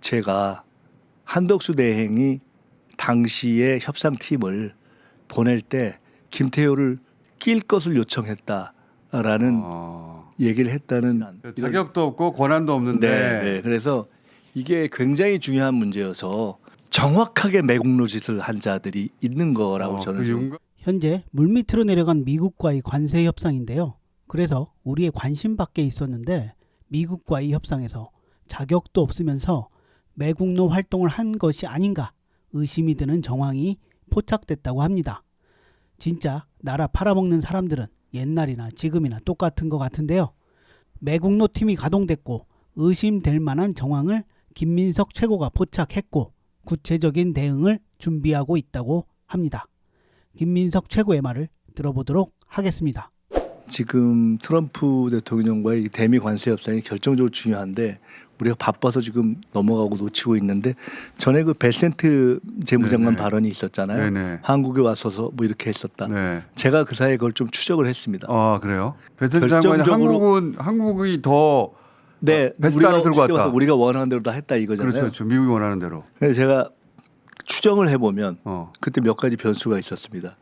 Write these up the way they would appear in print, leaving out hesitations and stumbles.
제가 한덕수 대행이 당시에 협상팀을 보낼 때 김태효를 낄 것을 요청했다라는 얘기를 했다는 자격도 없고 권한도 없는데. 네. 그래서 이게 굉장히 중요한 문제여서 정확하게 매국노짓을 한 자들이 있는 거라고 저는 현재 물밑으로 내려간 미국과의 관세 협상인데요. 그래서 우리의 관심 밖에 있었는데 미국과의 협상에서 자격도 없으면서 매국노 활동을 한 것이 아닌가 의심이 드는 정황이 포착됐다고 합니다. 진짜 나라 팔아먹는 사람들은 옛날이나 지금이나 똑같은 것 같은데요. 매국노 팀이 가동됐고 의심될 만한 정황을 김민석 최고가 포착했고 구체적인 대응을 준비하고 있다고 합니다. 김민석 최고의 말을 들어보도록 하겠습니다. 지금 트럼프 대통령과의 대미 관세 협상이 결정적으로 중요한데 우리가 바빠서 지금 넘어가고 놓치고 있는데 전에 그 베센트 재무장관 발언이 있었잖아요. 네네. 한국에 왔어서 뭐 이렇게 했었다. 네. 제가 그 사이에 그걸 좀 추적을 했습니다. 아 그래요? 베센트 장관이 한국이 더 네, 베스트를 들고 왔다. 우리가 원하는 대로 다 했다 이거잖아요. 그렇죠. 미국이 원하는 대로. 그래서 제가 추정을 해보면 그때 몇 가지 변수가 있었습니다.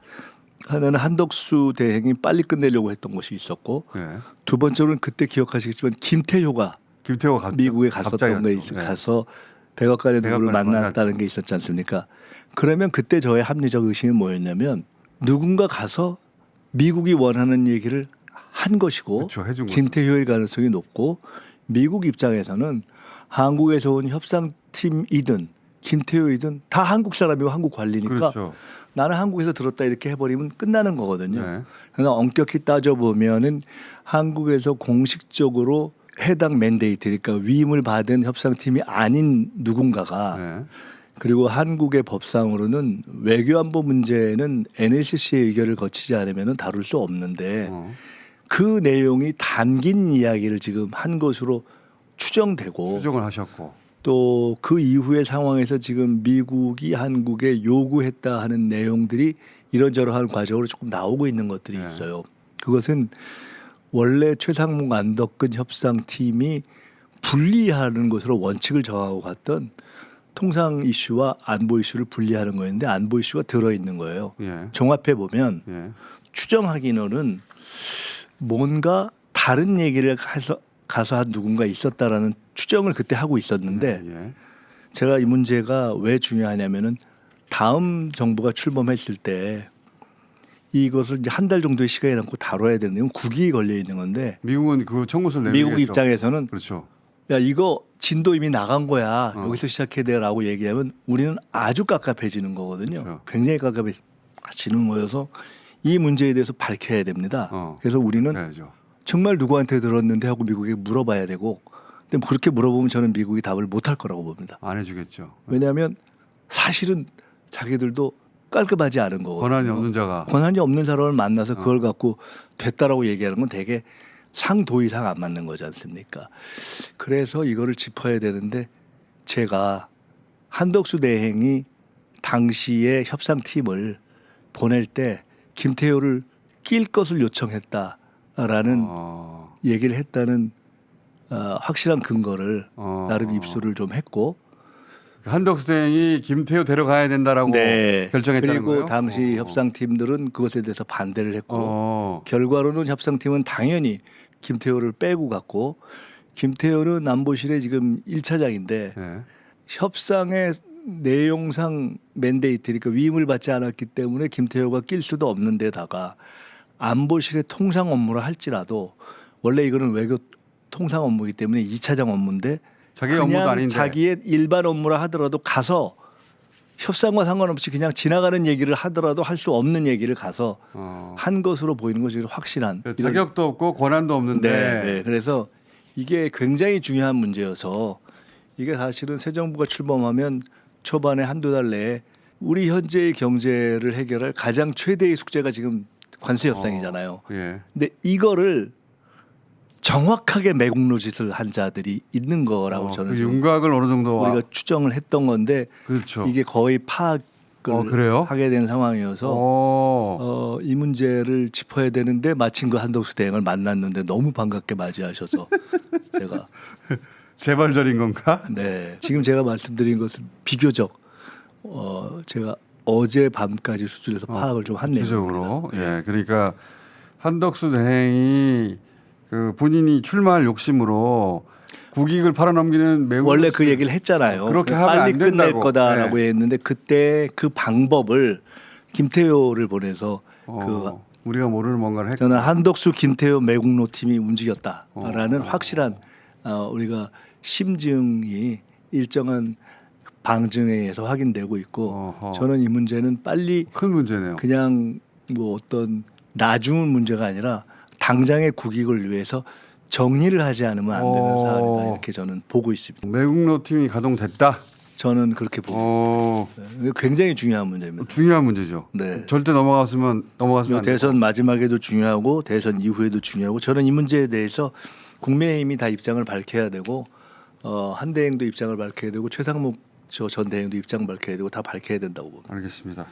하나는 한덕수 대행이 빨리 끝내려고 했던 것이 있었고 네. 두 번째로는 그때 기억하시겠지만 김태효가 미국에 갔었던 거에 가서 백악관의 누구를 만났다는 게 있었지 않습니까? 그러면 그때 저의 합리적 의심이 뭐였냐면 누군가 가서 미국이 원하는 얘기를 한 것이고 그렇죠, 김태효의 가능성이 높고 미국 입장에서는 한국에서 온 협상팀이든 김태효이든 다 한국 사람이고 한국 관리니까 그렇죠. 나는 한국에서 들었다 이렇게 해버리면 끝나는 거거든요. 네. 그러나 엄격히 따져보면은 한국에서 공식적으로 해당 맨데이트 그러니까 위임을 받은 협상팀이 아닌 누군가가 네. 그리고 한국의 법상으로는 외교안보 문제는 NLCC의 의결을 거치지 않으면 다룰 수 없는데 그 내용이 담긴 이야기를 지금 한 것으로 추정되고 추정을 하셨고 또 그 이후의 상황에서 지금 미국이 한국에 요구했다 하는 내용들이 이런저런 과정으로 조금 나오고 있는 것들이 있어요. 그것은 원래 최상목 안덕근 협상팀이 분리하는 것으로 원칙을 정하고 갔던 통상 이슈와 안보 이슈를 분리하는 거였는데 안보 이슈가 들어있는 거예요. 종합해 보면 추정하기로는 뭔가 다른 얘기를 가서 한 누군가 있었다라는 추정을 그때 하고 있었는데 제가 이 문제가 왜 중요하냐면은 다음 정부가 출범했을 때 이것을 이제 한 달 정도의 시간이 남고 다뤄야 되는 건 국익이 걸려 있는 건데 미국은 그 청구서를 내밀겠죠. 미국 입장에서는 그렇죠. 야 이거 진도 이미 나간 거야 여기서 시작해야 돼라고 얘기하면 우리는 아주 깝깝해지는 거거든요. 그렇죠. 굉장히 깝깝해지는 거여서 이 문제에 대해서 밝혀야 됩니다. 그래서 우리는 그래야죠. 정말 누구한테 들었는데 하고 미국에 물어봐야 되고 근데 그렇게 물어보면 저는 미국이 답을 못할 거라고 봅니다. 안 해주겠죠. 왜냐하면 사실은 자기들도 깔끔하지 않은 거거든요. 권한이 없는 사람을 만나서 그걸 갖고 됐다라고 얘기하는 건 되게 상도 이상 안 맞는 거지 않습니까? 그래서 이거를 짚어야 되는데 제가 한덕수 대행이 당시에 협상팀을 보낼 때 김태효를 낄 것을 요청했다라는 얘기를 했다는 확실한 근거를 나름 입수를 좀 했고 한덕수 대행이 김태효 데려가야 된다라고 결정했다는 그리고 거예요? 당시 협상팀들은 그것에 대해서 반대를 했고 결과로는 협상팀은 당연히 김태효를 빼고 갔고 김태효는 남보실의 지금 1차장인데 협상의 내용상 맨데이트 그러니까 위임을 받지 않았기 때문에 김태효가 낄 수도 없는 데다가 안보실의 통상 업무를 할지라도 원래 이거는 외교 통상 업무이기 때문에 2차장 업무인데 자기 업무도 아닌데 자기의 일반 업무라 하더라도 가서 협상과 상관없이 그냥 지나가는 얘기를 하더라도 할 수 없는 얘기를 가서 한 것으로 보이는 것이 확실한 자격도 없고 권한도 없는데 네. 그래서 이게 굉장히 중요한 문제여서 이게 사실은 새 정부가 출범하면 초반에 한두 달 내에 우리 현재의 경제를 해결할 가장 최대의 숙제가 지금 관세 협상이잖아요. 근데 이거를 정확하게 매국노짓을 한 자들이 있는 거라고 저는 그 윤곽을 어느 정도 우리가 추정을 했던 건데 그렇죠. 이게 거의 파악을 하게 된 상황이어서 이 문제를 짚어야 되는데 마침 그 한덕수 대행을 만났는데 너무 반갑게 맞이하셔서 제가 재발절인 건가? 네, 지금 제가 말씀드린 것은 비교적 제가 어제 밤까지 수준에서 파악을 좀 한 구체적으로. 내용입니다. 예, 그러니까 한덕수 대행이 그 본인이 출마할 욕심으로 국익을 팔아넘기는 매우 원래 그 얘기를 했잖아요. 그렇게 하면 빨리 안 끝낼 된다고. 거다라고 네. 했는데 그때 그 방법을 김태효를 보내서 우리가 모르는 뭔가를 했. 저는 한덕수 김태효 매국노 팀이 움직였다라는 어. 확실한 우리가 심증이 일정한 방증에 의해서 확인되고 있고 어허. 저는 이 문제는 빨리 큰 문제네요. 그냥 뭐 어떤 나중은 문제가 아니라 당장의 국익을 위해서 정리를 하지 않으면 안 되는 사안이다 이렇게 저는 보고 있습니다. 매국노 팀이 가동됐다. 저는 그렇게 보고 있습니다. 굉장히 중요한 문제입니다. 중요한 문제죠. 네. 절대 넘어가서면 안 되고. 대선 마지막에도 중요하고 대선 이후에도 중요하고 저는 이 문제에 대해서 국민의힘이 다 입장을 밝혀야 되고 한대행도 입장을 밝혀야 되고 최상목 전 대행도 입장 밝혀야 되고 다 밝혀야 된다고 봅니다. 알겠습니다.